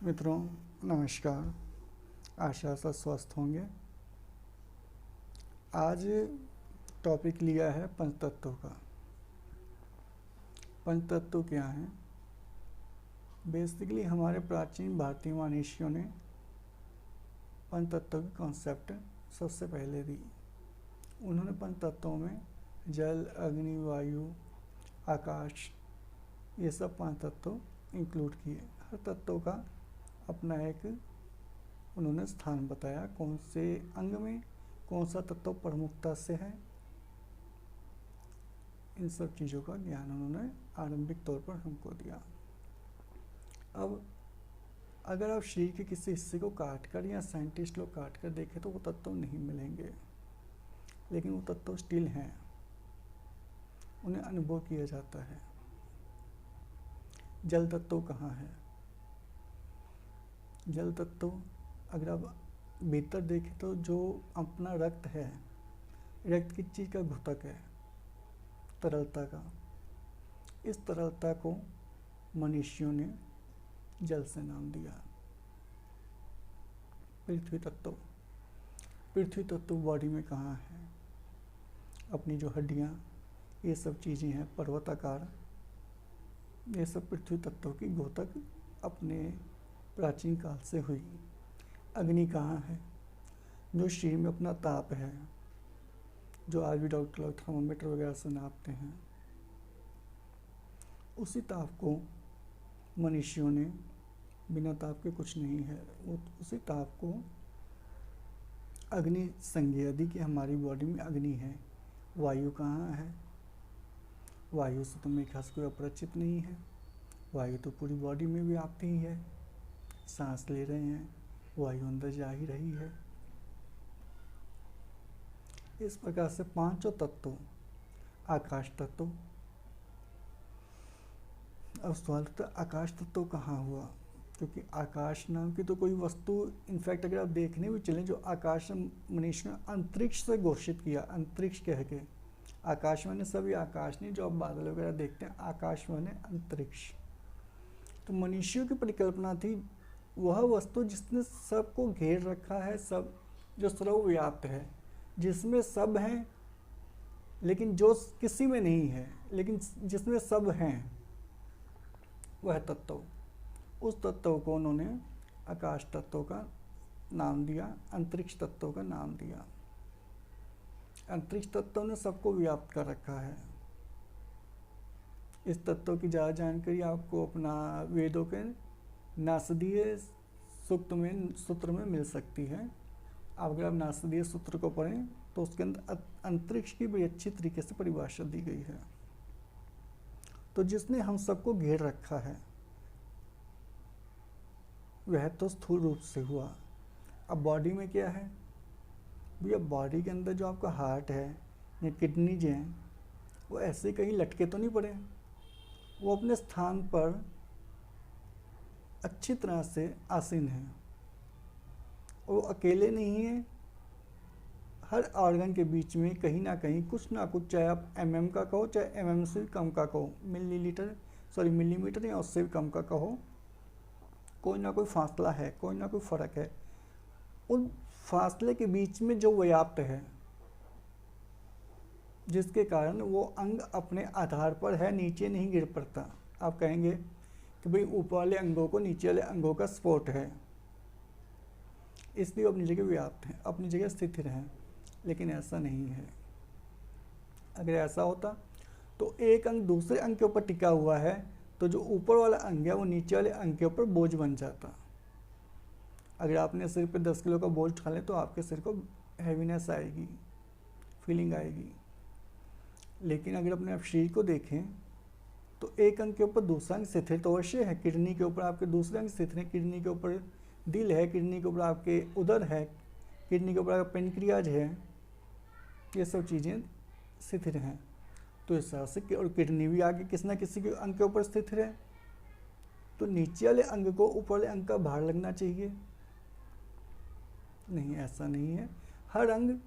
मित्रों नमस्कार। आशा सब स्वस्थ होंगे। आज टॉपिक लिया है पंचतत्वों का। पंचतत्व क्या हैं? बेसिकली हमारे प्राचीन भारतीय मनीषियों ने पंचतत्व की कॉन्सेप्ट सबसे पहले दी। उन्होंने पंचतत्वों में जल, अग्नि, वायु, आकाश, ये सब पांच तत्व इंक्लूड किए। हर तत्व का अपना एक उन्होंने स्थान बताया, कौन से अंग में कौन सा तत्व प्रमुखता से है। इन सब चीज़ों का ज्ञान उन्होंने आरंभिक तौर पर हमको दिया। अब अगर आप शरीर के किसी हिस्से को काट कर या साइंटिस्ट लोग काट कर देखें तो वो तत्व नहीं मिलेंगे, लेकिन वो तत्व स्टिल हैं, उन्हें अनुभव किया जाता है। जल तत्व कहाँ है? जल तत्व अगर आप भीतर देखें तो जो अपना रक्त है, रक्त किस चीज़ का घटक है? तरलता का। इस तरलता को मनुष्यों ने जल से नाम दिया। पृथ्वी तत्व। पृथ्वी तत्व बॉडी में कहाँ है? अपनी जो हड्डियाँ, ये सब चीज़ें हैं, पर्वताकार, ये सब पृथ्वी तत्व की घोतक अपने प्राचीन काल से हुई। अग्नि कहाँ है? जो शरीर में अपना ताप है, जो आज भी डॉक्टर लोग थर्मोमीटर वगैरह से नापते हैं, उसी ताप को मनुष्यों ने, बिना ताप के कुछ नहीं है, वो उसी ताप को अग्नि संज्ञा दी कि हमारी बॉडी में अग्नि है। वायु कहाँ है? वायु से तो मेरे ख्याल से कोई अपरिचित नहीं है। वायु तो पूरी बॉडी में भी आती ही है। सांस ले रहे हैं, वायु अंदर जा ही रही है। इस प्रकार से पांचों तत्व। आकाश तत्व। अब सवाल तो आकाश तत्व कहाँ हुआ? क्योंकि आकाश नाम की तो कोई वस्तु, इनफैक्ट अगर आप देखने भी चलें, जो आकाश मनुष्य ने अंतरिक्ष से घोषित किया, अंतरिक्ष कह के। आकाश माने सभी आकाश नहीं, जो आप बादल वगैरह देखते हैं, आकाश माने अंतरिक्ष। तो मनुष्यों की परिकल्पना थी वह वस्तु जिसने सबको घेर रखा है, सब जो सर्वव्याप्त है, जिसमें सब हैं लेकिन जो किसी में नहीं है, लेकिन जिसमें सब हैं, वह तत्व। उस तत्व को उन्होंने आकाश तत्व का नाम दिया, अंतरिक्ष तत्व का नाम दिया। अंतरिक्ष तत्व ने सबको व्याप्त कर रखा है। इस तत्व की ज़्यादा जानकारी आपको अपना वेदों के नासदीय सूत्र में मिल सकती है। अगर आप नासदीय सूत्र को पढ़ें तो उसके अंदर अंतरिक्ष की बड़ी अच्छी तरीके से परिभाषा दी गई है। तो जिसने हम सबको घेर रखा है वह तो स्थूल रूप से हुआ। अब बॉडी में क्या है भैया? बॉडी के अंदर जो आपका हार्ट है या किडनीज हैं, वो ऐसे कहीं लटके तो नहीं पड़े, वो अपने स्थान पर अच्छी तरह से आसीन है। वो अकेले नहीं है, हर ऑर्गन के बीच में कहीं ना कहीं कुछ ना कुछ, चाहे आप mm का कहो चाहे mm से भी कम का कहो, मिलीमीटर या उससे भी कम का कहो, कोई ना कोई फासला है, कोई ना कोई फर्क है। उन फासले के बीच में जो व्याप्त है, जिसके कारण वो अंग अपने आधार पर है, नीचे नहीं गिर पड़ता। आप कहेंगे कि भाई ऊपर वाले अंगों को नीचे वाले अंगों का सपोर्ट है, इसलिए अपनी जगह व्याप्त हैं, अपनी जगह स्थिर हैं, लेकिन ऐसा नहीं है। अगर ऐसा होता तो एक अंग दूसरे अंग के ऊपर टिका हुआ है, तो जो ऊपर वाला अंग है वो नीचे वाले अंग के ऊपर बोझ बन जाता। अगर आपने सिर पे 10 किलो का बोझ उठा ले तो आपके सिर को हैवीनेस आएगी, फीलिंग आएगी। लेकिन अगर अपने आप शरीर को देखें तो एक अंग के ऊपर दूसरा अंग स्थिर तो अवश्य है। किडनी के ऊपर आपके दूसरे अंग स्थिर है, किडनी के ऊपर दिल है, किडनी के ऊपर आपके उदर है, किडनी के ऊपर आपका पेनक्रियाज है, ये सब चीज़ें स्थिर हैं। तो इस तरह से, और किडनी भी आगे किसी न किसी के अंग के ऊपर स्थित है, तो नीचे वाले अंग को ऊपर वाले अंग का भार लगना चाहिए। नहीं, ऐसा नहीं है। हर अंग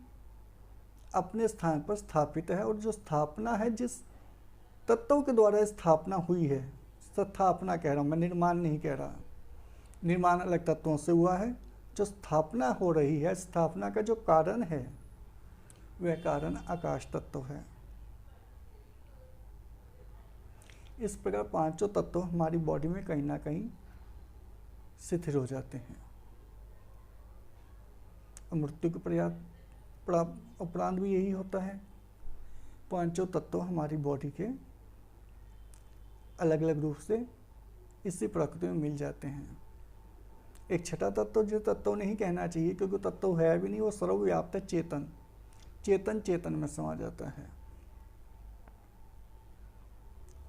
अपने स्थान पर स्थापित है, और जो स्थापना है, जिस तत्व के द्वारा स्थापना हुई है, स्थापना कह रहा हूँ मैं, निर्माण नहीं कह रहा, निर्माण अलग तत्वों से हुआ है। जो स्थापना हो रही है, स्थापना का जो कारण है, वह कारण आकाश तत्व है। इस प्रकार पांचों तत्व हमारी बॉडी में कहीं ना कहीं शिथिल हो जाते हैं। मृत्यु के उपरांत भी यही होता है। पांचों तत्व हमारी बॉडी के अलग अलग रूप से इसी प्रकृति में मिल जाते हैं। एक छठा तत्व, जो तत्व नहीं कहना चाहिए क्योंकि तत्व है भी नहीं, वो सर्वव्याप्त है, चेतन। चेतन चेतन में समा जाता है।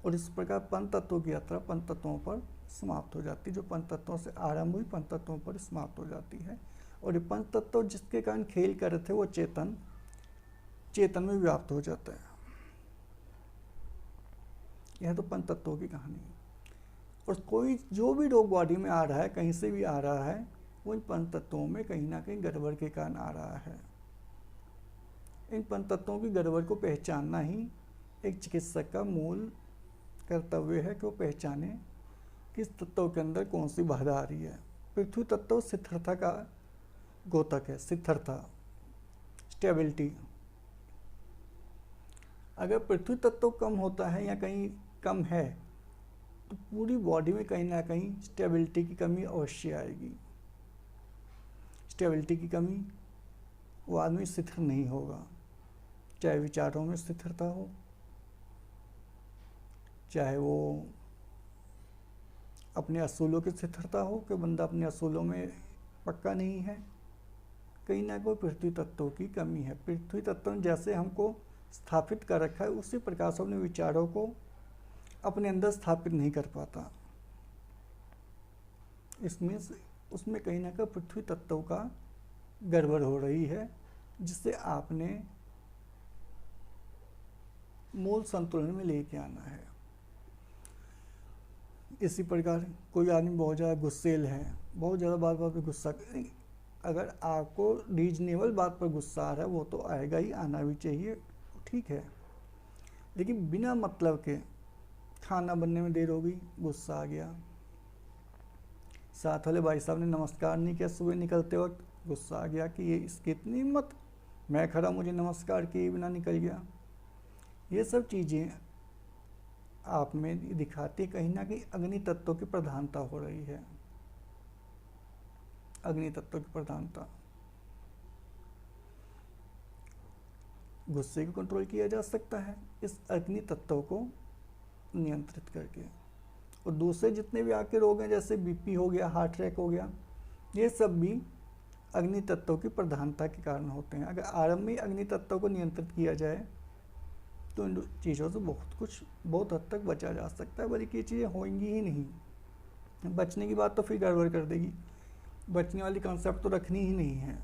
और इस प्रकार पंच तत्वों की यात्रा पंच तत्वों पर समाप्त हो जाती है। जो पंच तत्वों से आरंभ हुई, पंच तत्वों पर समाप्त हो जाती है। और ये पंच तत्व जिसके कारण खेल कर रहे थे, वो चेतन चेतन में व्याप्त हो जाता है। यह तो पंच तत्वों की कहानी है। और कोई जो भी रोग बॉडी में आ रहा है, कहीं से भी आ रहा है, वो इन पंच तत्वों में कहीं ना कहीं गड़बड़ के कारण आ रहा है। इन पंच तत्वों की गड़बड़ को पहचानना ही एक चिकित्सक का मूल कर्तव्य है कि वो पहचाने किस तत्व के अंदर कौन सी बाधा आ रही है। पृथ्वी तत्व स्थिरता का द्योतक है। स्थिरता, स्टेबिलिटी। अगर पृथ्वी तत्व कम होता है या कहीं कम है, तो पूरी बॉडी में कहीं ना कहीं स्टेबिलिटी की कमी अवश्य आएगी। स्टेबिलिटी की कमी, वो आदमी स्थिर नहीं होगा। चाहे विचारों में स्थिरता हो, चाहे वो अपने असूलों की स्थिरता हो कि बंदा अपने असूलों में पक्का नहीं है, कहीं ना कोई पृथ्वी तत्वों की कमी है। पृथ्वी तत्व ने जैसे हमको स्थापित कर रखा है, उसी प्रकार से अपने विचारों को अपने अंदर स्थापित नहीं कर पाता। इसमें उसमें कहीं ना कहीं पृथ्वी तत्व का गड़बड़ हो रही है, जिससे आपने मूल संतुलन में लेके आना है। इसी प्रकार कोई आदमी बहुत ज़्यादा गुस्सेल है, बहुत ज़्यादा बात बात पे गुस्सा, अगर आपको रीजनेबल बात पर गुस्सा आ रहा है, वो तो आएगा ही, आना भी चाहिए, ठीक है। लेकिन बिना मतलब के खाना बनने में देर हो गई, गुस्सा आ गया। साथ वाले भाई साहब ने नमस्कार नहीं किया सुबह निकलते वक्त, गुस्सा आ गया कि ये इसकी इतनी हिम्मत, मैं खड़ा मुझे नमस्कार किए बिना निकल गया। ये सब चीज़ें आप में दिखाती कहीं ना कहीं अग्नि तत्व की प्रधानता हो रही है। अग्नि तत्व की प्रधानता। गुस्से को कंट्रोल किया जा सकता है इस अग्नि तत्व को नियंत्रित करके। और दूसरे जितने भी आपके रोग हैं, जैसे बीपी हो गया, हार्ट अटैक हो गया, ये सब भी अग्नि तत्व की प्रधानता के कारण होते हैं। अगर आरंभ में अग्नि तत्व को नियंत्रित किया जाए तो इन चीज़ों से बहुत हद तक बचा जा सकता है, बल्कि ये चीज़ें होंगी ही नहीं। बचने की बात तो फिर गड़बड़ कर देगी, बचने वाली कॉन्सेप्ट तो रखनी ही नहीं है।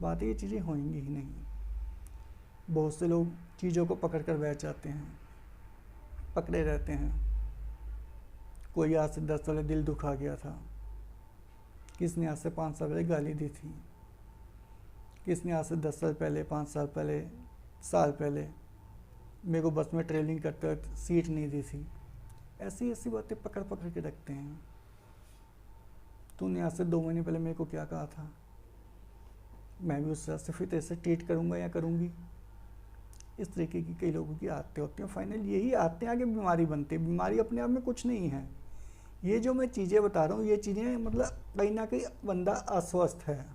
बात ये चीज़ें होंगी ही नहीं। बहुत से लोग चीज़ों को पकड़ कर बैठ जाते हैं, पकड़े रहते हैं। कोई आज से 10 साल दिल दुखा गया था, किसने आज से 5 साल पहले गाली दी थी, किसने आज से 10 साल पहले, 5 साल पहले, साल पहले मेरे को बस में ट्रेवलिंग करते वक्त सीट नहीं दी थी। ऐसी ऐसी बातें पकड़ पकड़ के रखते हैं। तूने आज से 2 महीने पहले मेरे को क्या कहा था, मैं भी उस तरह से फिर ऐसे ट्रीट करूँगा या करूँगी। इस तरीके की कई लोगों की आदतें होती हैं। फाइनल यही आदतें आगे बीमारी बनती है। बीमारी अपने आप में कुछ नहीं है। ये जो मैं चीज़ें बता रहा हूँ, ये चीज़ें मतलब कहीं ना कहीं बंदा अस्वस्थ है।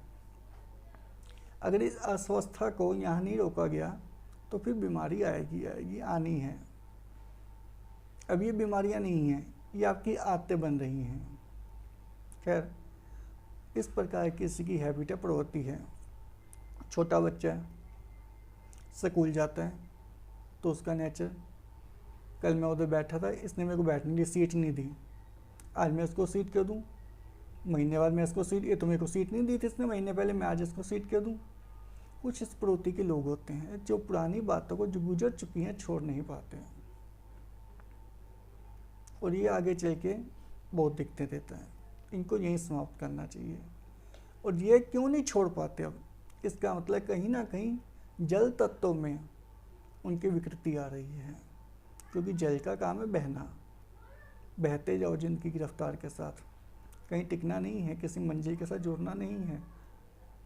अगर इस अस्वस्थता को यहाँ नहीं रोका गया तो फिर बीमारी आएगी, आनी है। अब ये बीमारियाँ नहीं हैं, ये आपकी आदतें बन रही हैं। खैर, इस प्रकार की किसी की हैबिट है, प्रवृत्ति है। छोटा बच्चा है, स्कूल जाता है तो उसका नेचर, कल मैं उधर बैठा था, इसने मेरे को बैठने के लिए सीट नहीं दी, आज मैं इसको सीट क्यों दूँ। महीने बाद मैं इसको सीट, ये तो मेरे को सीट नहीं दी थी इसने महीने पहले, मैं आज इसको सीट क्यों दूँ। कुछ इस प्रवृत्ति के लोग होते हैं जो पुरानी बातों को जो गुजर चुकी हैं छोड़ नहीं पाते हैं, और ये आगे चल के बहुत दिक्कतें देता है। इनको यहीं समाप्त करना चाहिए। और ये क्यों नहीं छोड़ पाते अब, इसका मतलब कहीं ना कहीं जल तत्व में उनकी विकृति आ रही है, क्योंकि जल का काम है बहना, बहते जाओ जिंदगी की रफ्तार के साथ। कहीं टिकना नहीं है, किसी मंजिल के साथ जुड़ना नहीं है,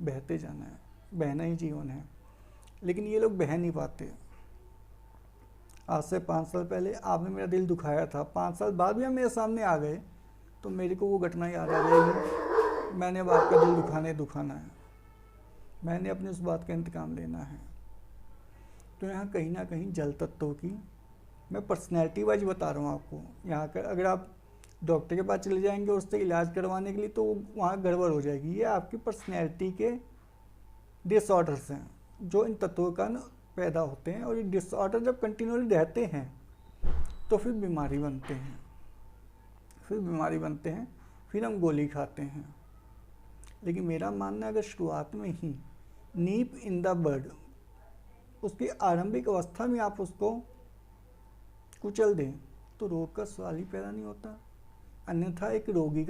बहते जाना है, बहना ही जीवन है। लेकिन ये लोग बह नहीं पाते। आज से 5 साल पहले आपने मेरा दिल दुखाया था, 5 साल बाद भी आप मेरे सामने आ गए तो मेरे को वो घटना याद आ जाएगी, मैंने अब आपका दिल दुखाना है, मैंने अपनी उस बात का इंतकाम लेना है। तो यहाँ कहीं ना कहीं जल तत्वों की, मैं पर्सनैलिटी वाइज बता रहा हूँ आपको। यहाँ का अगर आप डॉक्टर के पास चले जाएंगे उससे इलाज करवाने के लिए तो वहाँ गड़बड़ हो जाएगी। ये आपकी पर्सनैलिटी के डिसऑर्डर्स हैं जो इन तत्वों का पैदा होते हैं, और ये डिसऑर्डर जब कंटिन्यूअली रहते हैं तो फिर बीमारी बनते हैं, फिर हम गोली खाते हैं। लेकिन मेरा मानना है अगर शुरुआत में ही नीप इन द बड, उसकी आरंभिक अवस्था में आप उसको कुचल दें तो रोग का सवाल ही पैदा नहीं होता। अन्यथा एक योगी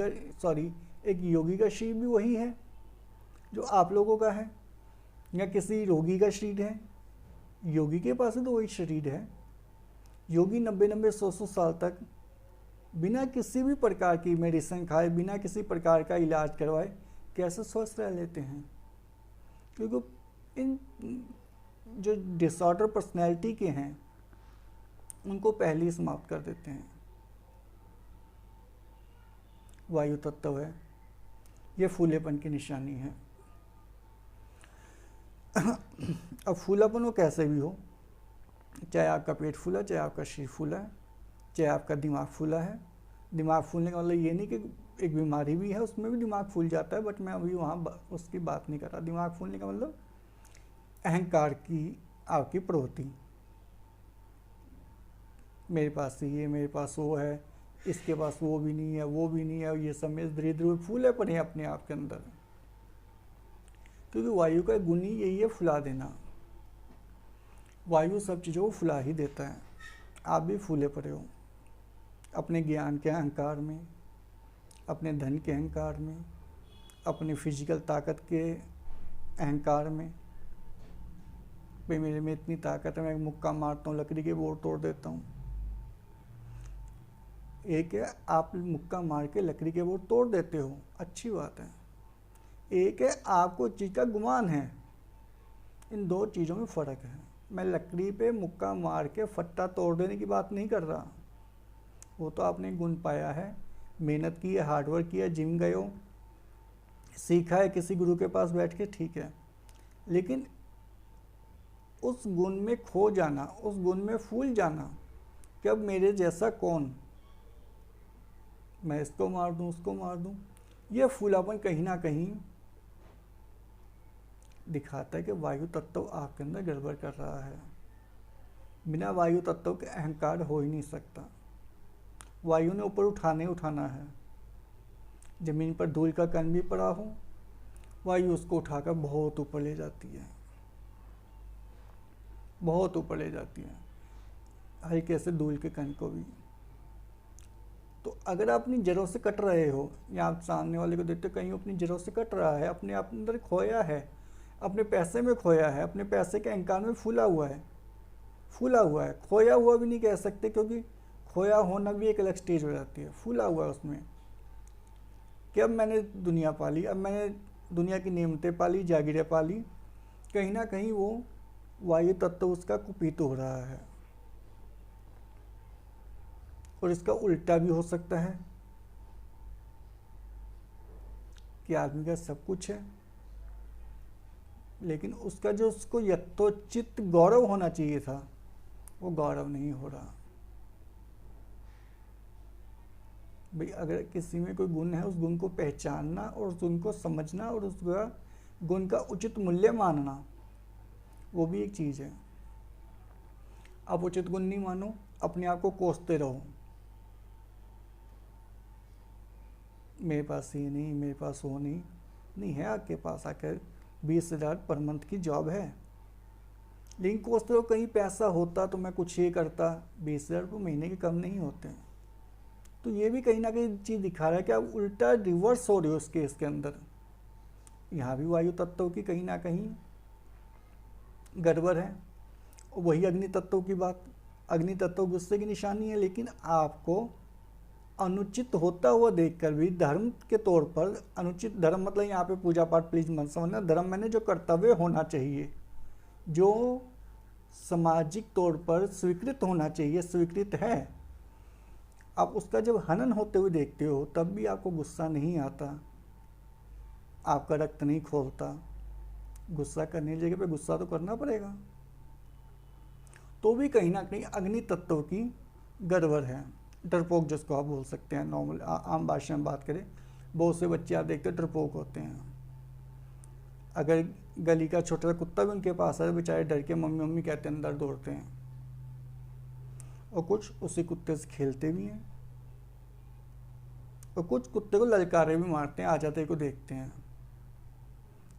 का शरीर भी वही है जो आप लोगों का है, या किसी रोगी का शरीर है। योगी के पास तो वही शरीर है। योगी 90-100 साल तक बिना किसी भी प्रकार की मेडिसिन खाए, बिना किसी प्रकार का इलाज करवाए कैसे स्वस्थ रह लेते हैं? क्योंकि इन जो डिसऑर्डर पर्सनैलिटी के हैं उनको पहले ही समाप्त कर देते हैं। वायु तत्व है, ये फूलेपन की निशानी है। अब फूलापन वो कैसे भी हो, चाहे आपका पेट फूला, चाहे आपका शरीर फूला है, चाहे आपका दिमाग फूला है। दिमाग फूलने का मतलब ये नहीं कि एक बीमारी भी है, उसमें भी दिमाग फूल जाता है, बट मैं अभी वहाँ उसकी बात नहीं कर रहा। दिमाग फूलने का मतलब अहंकार की आपकी प्रवृत्ति, मेरे पास ये, मेरे पास वो है, इसके पास वो भी नहीं है, वो भी नहीं है, ये सब में धीरे धीरे फूले पड़े हैं अपने आप के अंदर। क्योंकि वायु का गुण ही यही है, फुला देना। वायु सब चीज़ों को फुला ही देता है। आप भी फूले पड़े हो अपने ज्ञान के अहंकार में, अपने धन के अहंकार में, अपने फिजिकल ताकत के अहंकार में। भाई मेरे में इतनी ताकत है, मैं मुक्का मारता हूँ, लकड़ी के बोर्ड तोड़ देता हूँ। एक है आप मुक्का मार के लकड़ी के बोर्ड तोड़ देते हो, अच्छी बात है। एक है आपको चीज़ का गुमान है। इन दो चीज़ों में फ़र्क है। मैं लकड़ी पे मुक्का मार के फट्टा तोड़ देने की बात नहीं कर रहा। वो तो आपने गुण पाया है, मेहनत की है, हार्डवर्क किया, जिम गए हो, सीखा है किसी गुरु के पास बैठ के, ठीक है। लेकिन उस गुण में खो जाना, उस गुण में फूल जाना कि अब मेरे जैसा कौन, मैं इसको मार दूं, उसको मार दूं, यह फूलापन कहीं ना कहीं दिखाता है कि वायु तत्व आपके अंदर गड़बड़ कर रहा है। बिना वायु तत्व के अहंकार हो ही नहीं सकता। वायु ने ऊपर उठाना है। जमीन पर धूल का कण भी पड़ा हो, वायु उसको उठाकर बहुत ऊपर ले जाती है, बहुत ऊपर ले जाती है, हल्के से धूल के कण को भी। तो अगर आप अपनी जड़ों से कट रहे हो, या आप सामने वाले को देखते हो कहीं अपनी जड़ों से कट रहा है, अपने आप अंदर खोया है, अपने पैसे में खोया है, अपने पैसे के अहंकार में फूला हुआ है, खोया हुआ भी नहीं कह सकते, क्योंकि खोया होना भी एक अलग स्टेज हो जाती है। फूला हुआ है उसमें कि अब मैंने दुनिया पाली, अब मैंने दुनिया की नेमतें पाली, जागीरें पाली। कहीं ना कहीं वो वायु तत्व उसका कुपित हो रहा है। और इसका उल्टा भी हो सकता है कि आदमी का सब कुछ है, लेकिन उसका जो उसको यथोचित गौरव होना चाहिए था, वो गौरव नहीं हो रहा। भाई अगर किसी में कोई गुण है, उस गुण को पहचानना और उस गुण को समझना और उस गुण का उचित मूल्य मानना, वो भी एक चीज़ है। आप उचित गुण नहीं मानो, अपने आप को कोसते रहो, मेरे पास ये नहीं, मेरे पास वो नहीं है। आपके पास आकर 20,000 पर मंथ की जॉब है, लेकिन कोसते रहो कहीं पैसा होता तो मैं कुछ ये करता। 20,000 रुपये महीने के कम नहीं होते। तो ये भी कहीं ना कहीं चीज़ दिखा रहा है कि आप उल्टा रिवर्स हो रहे हो इस केस के अंदर। यहाँ भी वायु तत्व की कहीं ना कहीं गड़बड़ है। वही अग्नि तत्व की बात, अग्नि तत्व गुस्से की निशानी है, लेकिन आपको अनुचित होता हुआ देखकर भी धर्म के तौर पर, अनुचित धर्म मतलब यहाँ पे पूजा पाठ प्लीज मत समझना, धर्म मैंने जो कर्तव्य होना चाहिए, जो सामाजिक तौर पर स्वीकृत होना चाहिए, स्वीकृत है, आप उसका जब हनन होते हुए देखते हो तब भी आपको गुस्सा नहीं आता, आपका रक्त नहीं खोलता। गुस्सा करने की जगह पे गुस्सा तो करना पड़ेगा। तो भी कहीं ना कहीं अग्नि तत्व की गड़बड़ है, डरपोक जिसको आप बोल सकते हैं। नॉर्मल आम भाषा में बात करें, बहुत से बच्चे आप देखते हैं डरपोक होते हैं। अगर गली का छोटा सा कुत्ता भी उनके पास है, बेचारे डर के मम्मी मम्मी कहते हैं अंदर दौड़ते हैं, और कुछ उसी कुत्ते से खेलते भी हैं, और कुछ कुत्ते को ललकारे भी मारते हैं, आ जाते को देखते हैं।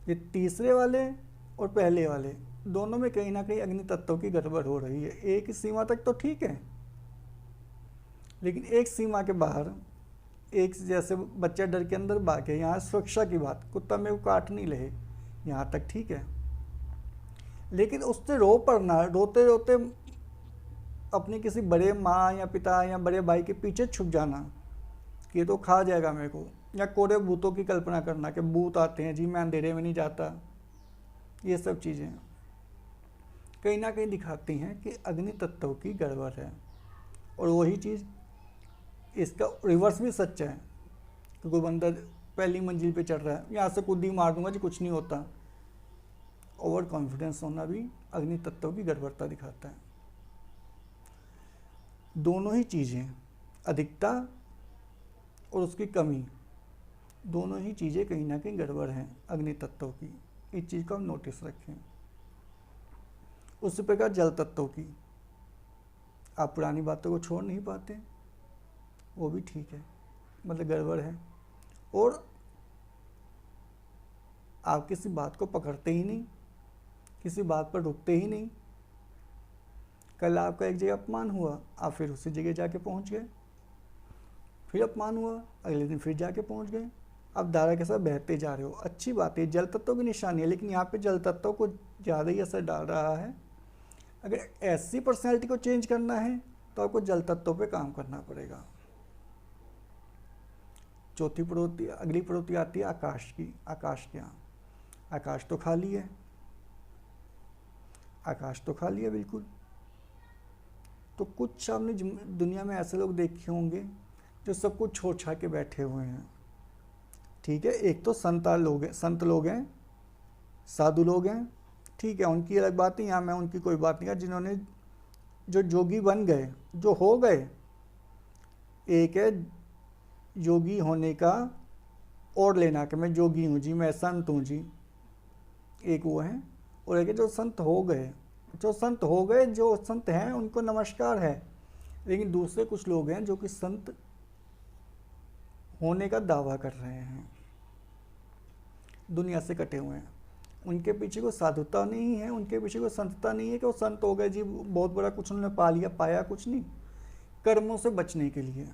ये तीसरे वाले और पहले वाले दोनों में कहीं ना कहीं अग्नि तत्व की गड़बड़ हो रही है। एक सीमा तक तो ठीक है, लेकिन एक सीमा के बाहर, एक जैसे बच्चा डर के अंदर भागे, यहाँ सुरक्षा की बात, कुत्ता मेरे को काट नहीं ले, यहाँ तक ठीक है। लेकिन उससे रो पड़ना, रोते रोते अपने किसी बड़े माँ या पिता या बड़े भाई के पीछे छुप जाना कि ये तो खा जाएगा मेरे को, या कोड़े भूतों की कल्पना करना कि भूत आते हैं जी, मैं अंधेरे में नहीं जाता, ये सब चीज़ें कहीं ना कहीं दिखाती हैं कि अग्नि तत्व की गड़बड़ है। और वही चीज़ इसका रिवर्स भी सच है कि कोई बंदा पहली मंजिल पे चढ़ रहा है, यहाँ से कूद ही मार दूंगा जी कुछ नहीं होता, ओवर कॉन्फिडेंस होना भी अग्नि तत्व की गड़बड़ता दिखाता है। दोनों ही चीज़ें, अधिकता और उसकी कमी, दोनों ही चीज़ें कहीं ना कहीं गड़बड़ हैं अग्नि तत्व की। इस चीज़ को हम नोटिस रखें। उसी प्रकार जल तत्व की, आप पुरानी बातों को छोड़ नहीं पाते, वो भी ठीक है, मतलब गड़बड़ है। और आप किसी बात को पकड़ते ही नहीं, किसी बात पर रुकते ही नहीं। कल आपका एक जगह अपमान हुआ, आप फिर उसी जगह जाके पहुंच गए, फिर अपमान हुआ, अगले दिन फिर जाके पहुंच गए, आप धारा के साथ बहते जा रहे हो। अच्छी बात है, जल तत्व की निशानी है, लेकिन यहाँ पे जल तत्व को ज़्यादा ही असर डाल रहा है। अगर ऐसी पर्सनैलिटी को चेंज करना है तो आपको जल तत्व पे काम करना पड़ेगा। चौथी प्रवृत्ति, अगली प्रवृत्ति आती है आकाश की। आकाश क्या? आकाश तो खाली है, आकाश तो खाली है बिल्कुल। तो कुछ आपने दुनिया में ऐसे लोग देखे होंगे जो सब कुछ छोड़ छाड़ के बैठे हुए हैं, ठीक है। एक तो संत लोग हैं, साधु लोग हैं, ठीक है, उनकी अलग बात है, यहाँ मैं उनकी कोई बात नहीं कर। जिन्होंने जो जोगी बन गए, जो हो गए, एक है योगी होने का और लेना कि मैं जोगी हूँ जी, मैं संत हूँ जी, एक वो है। और एक है जो संत हो गए, जो संत हो गए, जो संत हैं उनको नमस्कार है। लेकिन दूसरे कुछ लोग हैं जो कि संत होने का दावा कर रहे हैं, दुनिया से कटे हुए हैं, उनके पीछे कोई साधुता नहीं है, उनके पीछे कोई संतता नहीं है कि वो संत हो गए जी, बहुत बड़ा कुछ उन्होंने पा लिया, पाया कुछ नहीं। कर्मों से बचने के लिए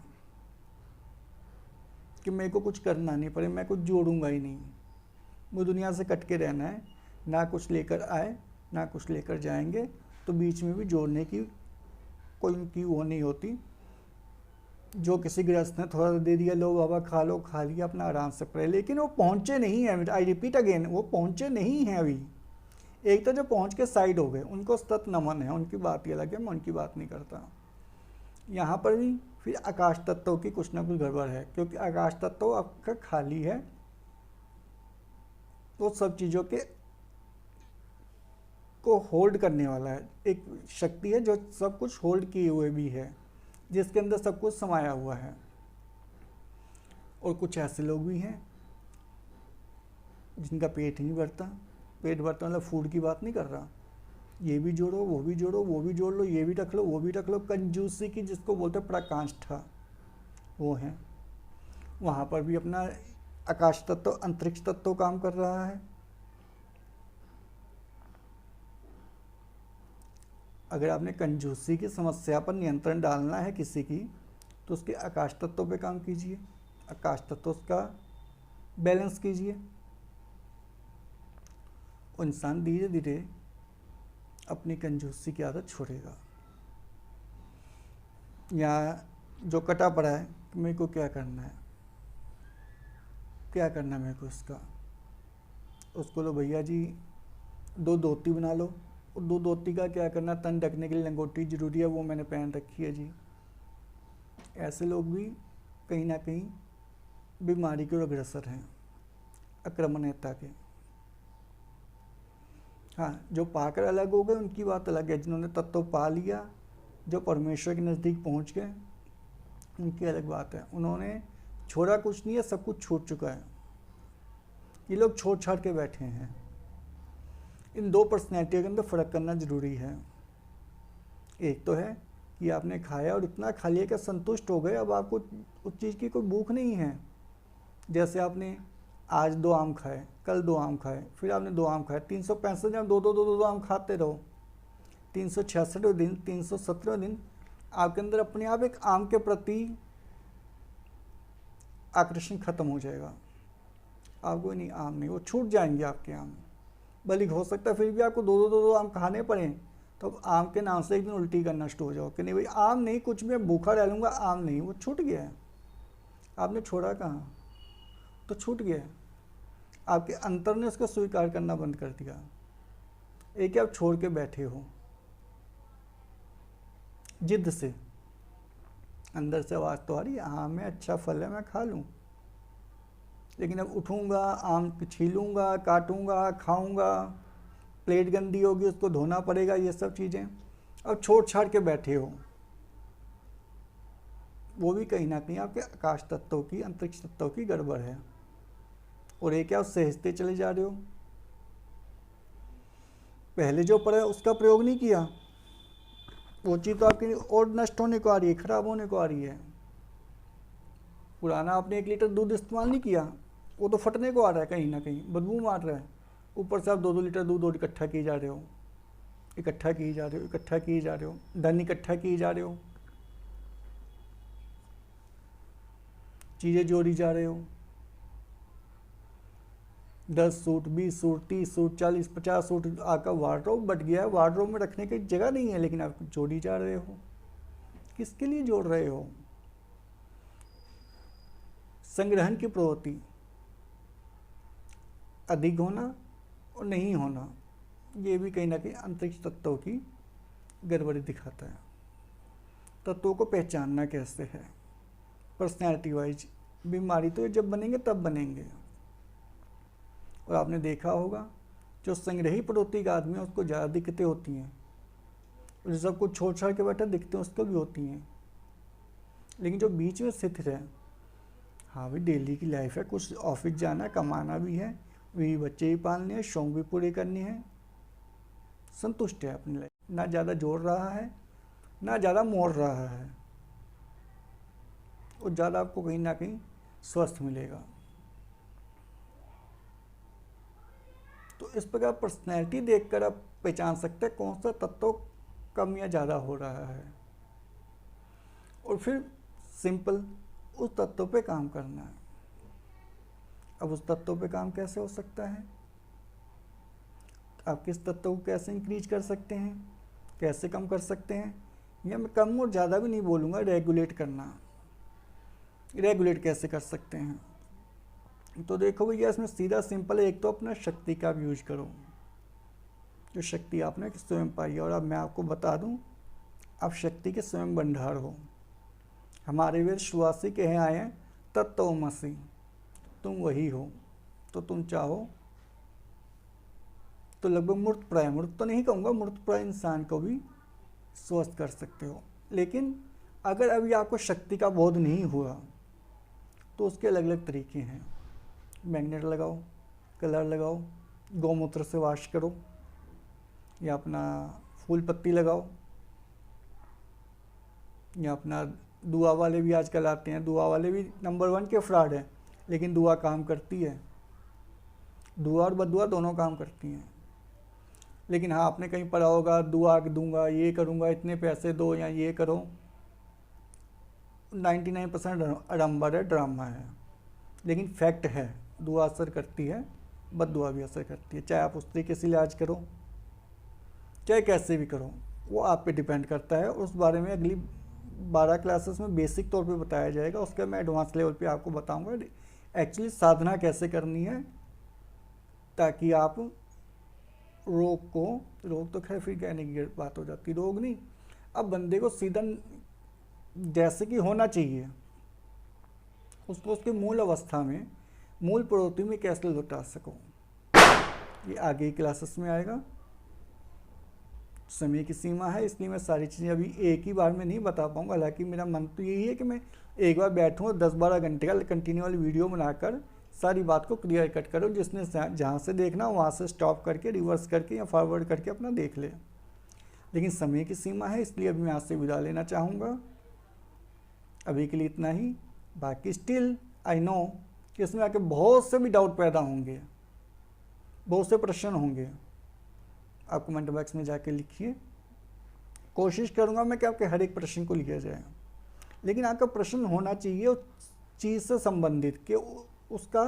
कि मेरे को कुछ करना नहीं पड़े, मैं कुछ जोड़ूंगा ही नहीं, वो दुनिया से कट के रहना है, ना कुछ लेकर आए ना कुछ लेकर जाएंगे, तो बीच में भी जोड़ने की कोई उनकी वो नहीं होती। जो किसी गृहस्थ ने थोड़ा दे दिया, लो बाबा खा लो, खा लिया, अपना आराम से पड़े, लेकिन वो पहुँचे नहीं हैं। आई रिपीट अगेन, वो पहुँचे नहीं हैं अभी। एक तो जो पहुँच के साइड हो गए, उनको सतत नमन है, उनकी बात ही अलग है, मैं उनकी बात नहीं करता। यहाँ पर भी फिर आकाश तत्व की कुछ ना कुछ गड़बड़ है, क्योंकि आकाश तत्व आपका खाली है, तो सब चीज़ों के को होल्ड करने वाला है, एक शक्ति है जो सब कुछ होल्ड किए हुए भी है, जिसके अंदर सब कुछ समाया हुआ है। और कुछ ऐसे लोग भी हैं जिनका पेट ही नहीं भरता। पेट भरता मतलब फूड की बात नहीं कर रहा, ये भी जोड़ो, वो भी जोड़ो, वो भी जोड़ लो, ये भी रख लो, वो भी रख लो, कंजूसी की जिसको बोलते हैं पराकाष्ठा, वो है। वहाँ पर भी अपना आकाश तत्व, अंतरिक्ष तत्व काम कर रहा है। अगर आपने कंजूसी की समस्या पर नियंत्रण डालना है किसी की, तो उसके आकाश तत्व पे काम कीजिए, आकाश तत्व उसका बैलेंस कीजिए, और इंसान धीरे धीरे अपनी कंजूसी की आदत छोड़ेगा। या जो कटा पड़ा है, कि मेरे को क्या करना है, क्या करना है मेरे को इसका। उसको लो भैया जी 2 धोती बना लो, और 2 धोती का क्या करना, तन ढकने के लिए लंगोटी ज़रूरी है, वो मैंने पहन रखी है जी। ऐसे लोग भी कहीं ना कहीं बीमारी के अग्रसर हैं, आक्रमणीयता के। हाँ, जो पाकर अलग हो गए उनकी बात अलग है, जिन्होंने तत्व पा लिया, जो परमेश्वर के नज़दीक पहुंच गए, उनकी अलग बात है। उन्होंने छोड़ा कुछ नहीं है, सब कुछ छूट चुका है। ये लोग छोड़ छाड़ के बैठे हैं। इन 2 पर्सनैलिटी के अंदर फ़र्क करना ज़रूरी है। एक तो है कि आपने खाया और इतना खा लिया कि संतुष्ट हो गए, अब आपको उस चीज़ की कोई भूख नहीं है। जैसे आपने आज 2 आम खाए, कल 2 आम खाए, फिर आपने 2 आम खाए, 365 दिन 2 आम खाते रहो। 366वें दिन, 317वें दिन आपके अंदर अपने आप एक आम के प्रति आकर्षण खत्म हो जाएगा। आपको नहीं, आम नहीं, वो छूट जाएंगे आपके आम। बल्कि हो सकता है फिर भी आपको 2 आम खाने पड़े, तो आम के नाम से एक दिन उल्टी करना शुरू हो जाओ कि नहीं भाई आम नहीं, कुछ मैं भूखा रह लूँगा, आम नहीं, वो छूट गया है। आपने छोड़ा कहाँ, तो छूट गया है। आपके अंतर ने उसको स्वीकार करना बंद कर दिया। एक आप छोड़ के बैठे हो जिद से, अंदर से आवाज़ तो आ रही है आम है, अच्छा फल है, मैं खा लूँ, लेकिन अब उठूँगा, आम छीलूँगा, काटूँगा, खाऊँगा, प्लेट गंदी होगी, उसको धोना पड़ेगा, ये सब चीज़ें अब छोड़ छाड़ के बैठे हो। वो भी कहीं ना कहीं आपके आकाश तत्वों की, अंतरिक्ष तत्वों की गड़बड़ है। और एक क्या, सहजते चले जा रहे हो। पहले जो पड़ा है उसका प्रयोग नहीं किया, वो चीज़ तो आपकी और नष्ट होने को आ रही है, खराब होने को आ रही है। पुराना आपने 1 लीटर दूध इस्तेमाल नहीं किया, वो तो फटने को आ रहा है, कहीं ना कहीं बदबू मार रहा है। ऊपर से आप 2-2 लीटर दूध और इकट्ठा किए जा रहे हो, इकट्ठा किए जा रहे हो, इकट्ठा किए जा रहे हो, धन इकट्ठा किए जा रहे हो, चीज़ें जोड़ी जा रहे हो। 10 सूट, 20 सूट, 30 सूट, 40, 50 सूट, आपका वार्डरोब बट गया है, वार्डरोब में रखने की जगह नहीं है, लेकिन आप जोड़ी जा रहे हो। किसके लिए जोड़ रहे हो? संग्रहण की प्रवृत्ति, अधिक होना और नहीं होना, ये भी कहीं ना कहीं अंतरिक्ष तत्वों की गड़बड़ी दिखाता है। तत्वों को पहचानना कैसे है पर्सनैलिटी वाइज, बीमारी तो जब बनेंगे तब बनेंगे। और आपने देखा होगा जो संग्रही प्रवृत्ति का आदमी है उसको ज़्यादा दिक्कतें होती हैं, और जो सब कुछ छोड़ छाड़ के बैठा दिक्कतें उसको भी होती हैं। लेकिन जो बीच में स्थित है, हाँ भाई डेली की लाइफ है, कुछ ऑफिस जाना, कमाना भी है, वही बच्चे भी पालने हैं, शौक भी पूरे करने हैं, संतुष्ट है अपनी लाइफ, ना ज़्यादा जोड़ रहा है ना ज़्यादा मोड़ रहा है, और ज़्यादा आपको कहीं ना कहीं स्वस्थ मिलेगा। तो इस प्रकार पर्सनैलिटी देखकर आप पहचान सकते हैं कौन सा तत्व कम या ज़्यादा हो रहा है, और फिर सिंपल उस तत्व पे काम करना है। अब उस तत्व पे काम कैसे हो सकता है? आप किस तत्व को कैसे इंक्रीज कर सकते हैं, कैसे कम कर सकते हैं, या मैं कम और ज़्यादा भी नहीं बोलूँगा, रेगुलेट करना। रेगुलेट कैसे कर सकते हैं? तो देखो भैया इसमें सीधा सिंपल है, एक तो अपना शक्ति का भी यूज करो, जो शक्ति आपने स्वयं पाई है। और अब मैं आपको बता दूं, आप शक्ति के स्वयं भंडार हो। हमारे वेद शुरुआत के हैं आए हैं तत्वमसि, तुम वही हो। तो तुम चाहो तो लगभग मूर्त प्राय, मूर्त तो नहीं कहूँगा, मूर्त प्राय इंसान को भी स्वस्थ कर सकते हो। लेकिन अगर अभी आपको शक्ति का बोध नहीं हुआ तो उसके अलग अलग तरीके हैं। मैग्नेट लगाओ, कलर लगाओ, गौमूत्र से वाश करो, या अपना फूल पत्ती लगाओ, या अपना दुआ वाले भी आजकल आते हैं। दुआ वाले भी नंबर 1 के फ्रॉड हैं, लेकिन दुआ काम करती है। दुआ और बदुआ दोनों काम करती हैं। लेकिन हाँ, आपने कहीं पढ़ा होगा दुआ दूंगा, ये करूँगा, इतने पैसे दो, या ये करो, 99% आडंबर है, ड्रामा है। लेकिन फैक्ट है, दुआ असर करती है, बददुआ भी असर करती है। चाहे आप उस तरीके से इलाज करो, चाहे कैसे भी करो, वो आप पे डिपेंड करता है। उस बारे में अगली 12 क्लासेस में बेसिक तौर पे बताया जाएगा, उसके बाद मैं एडवांस लेवल पे आपको बताऊंगा एक्चुअली साधना कैसे करनी है, ताकि आप रोग तो खैर फिर कहने की बात हो जाती, रोग नहीं, अब बंदे को सीधा जैसे कि होना चाहिए उसको उसके मूल अवस्था में, मूल प्रवृत्ति में कैसे लौटा सको, ये आगे की क्लासेस में आएगा। समय की सीमा है, इसलिए मैं सारी चीज़ें अभी एक ही बार में नहीं बता पाऊंगा। हालांकि मेरा मन तो यही है कि मैं एक बार बैठूँ और 10-12 घंटे का कंटिन्यू वाली वीडियो बनाकर सारी बात को क्लियर कट करो, जिसने जहाँ से देखना वहाँ से स्टॉप करके रिवर्स करके या फॉरवर्ड करके अपना देख ले। लेकिन समय की सीमा है, इसलिए अभी मैं आज से विदा लेना चाहूँगा। अभी के लिए इतना ही। बाकी स्टिल आई नो कि इसमें आके बहुत से भी डाउट पैदा होंगे, बहुत से प्रश्न होंगे। आप कमेंट बॉक्स में जाके लिखिए, कोशिश करूँगा मैं कि आपके हर एक प्रश्न को लिखा जाए, लेकिन आपका प्रश्न होना चाहिए उस चीज़ से संबंधित कि उसका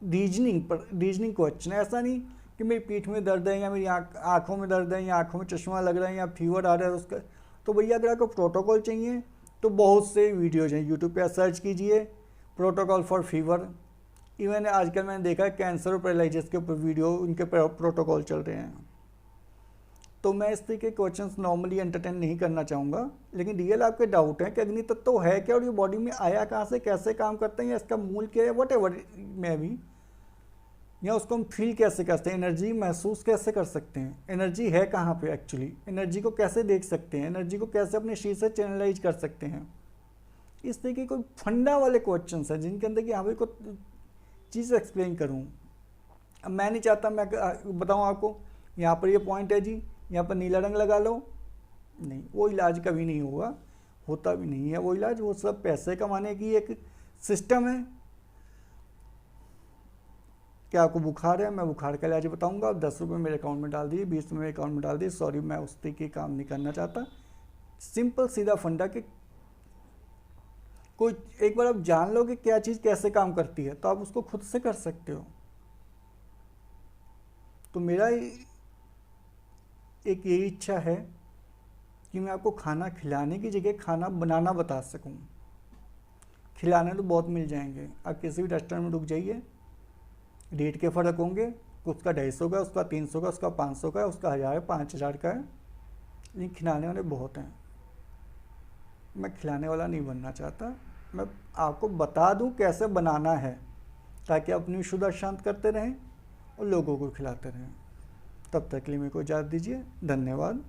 रीजनिंग क्वेश्चन। ऐसा नहीं कि मेरी पीठ में दर्द है या मेरी आँखों में दर्द है या आँखों में चश्मा लग रहा है या फीवर आ रहा है उसका, तो भैया अगर आपको प्रोटोकॉल चाहिए तो बहुत से वीडियोज हैं, यूट्यूब पे सर्च कीजिए प्रोटोकॉल फॉर फीवर। इवन आजकल मैंने देखा है कैंसर और पैरालिसिस के ऊपर वीडियो, उनके प्रोटोकॉल चल रहे हैं। तो मैं इस तरीके के क्वेश्चंस नॉर्मली एंटरटेन नहीं करना चाहूँगा, लेकिन रियल आपके डाउट है कि अग्नि तत्व तो है क्या और ये बॉडी में आया कहाँ से, कैसे काम करते हैं, या इसका मूल क्या है, वट एवर में भी, या उसको हम फील कैसे करते हैं, एनर्जी महसूस कैसे कर सकते हैं, एनर्जी है कहाँ पे एक्चुअली, एनर्जी को कैसे देख सकते हैं, एनर्जी को कैसे अपने शरीर से चैनलाइज कर सकते हैं। इस तरीके कोई फंडा वाले क्वेश्चन है जिनके अंदर कि हाँ भाई को चीज़ एक्सप्लेन करूँ। अब मैं नहीं चाहता मैं बताऊँ आपको यहाँ पर ये पॉइंट है जी, यहाँ पर नीला रंग लगा लो, नहीं, वो इलाज कभी नहीं होगा, होता भी नहीं है वो इलाज। वो सब पैसे कमाने की एक सिस्टम है। क्या आपको बुखार है, मैं बुखार का इलाज बताऊंगा, आप 10 रुपये मेरे अकाउंट में डाल दिए, 20 रुपये मेरे अकाउंट में डाल दिए। सॉरी, मैं उस तरीके काम नहीं करना चाहता। सिंपल सीधा फंडा कि कोई एक बार आप जान लो कि क्या चीज़ कैसे काम करती है तो आप उसको खुद से कर सकते हो। तो मेरा एक यही इच्छा है कि मैं आपको खाना खिलाने की जगह खाना बनाना बता सकूं। खिलाने तो बहुत मिल जाएंगे, आप किसी भी रेस्टोरेंट में रुक जाइए, रेट के फ़र्क होंगे, उसका 250 का, उसका 300 का, उसका 500 का, उसका 1000 5000 का है, लेकिन खिलाने वाले बहुत हैं। मैं खिलाने वाला नहीं बनना चाहता, मैं आपको बता दूं कैसे बनाना है ताकि अपनी शुद्ध शांत करते रहें और लोगों को खिलाते रहें। तब तक के लिए मेरे को इजाज़त दीजिए। धन्यवाद।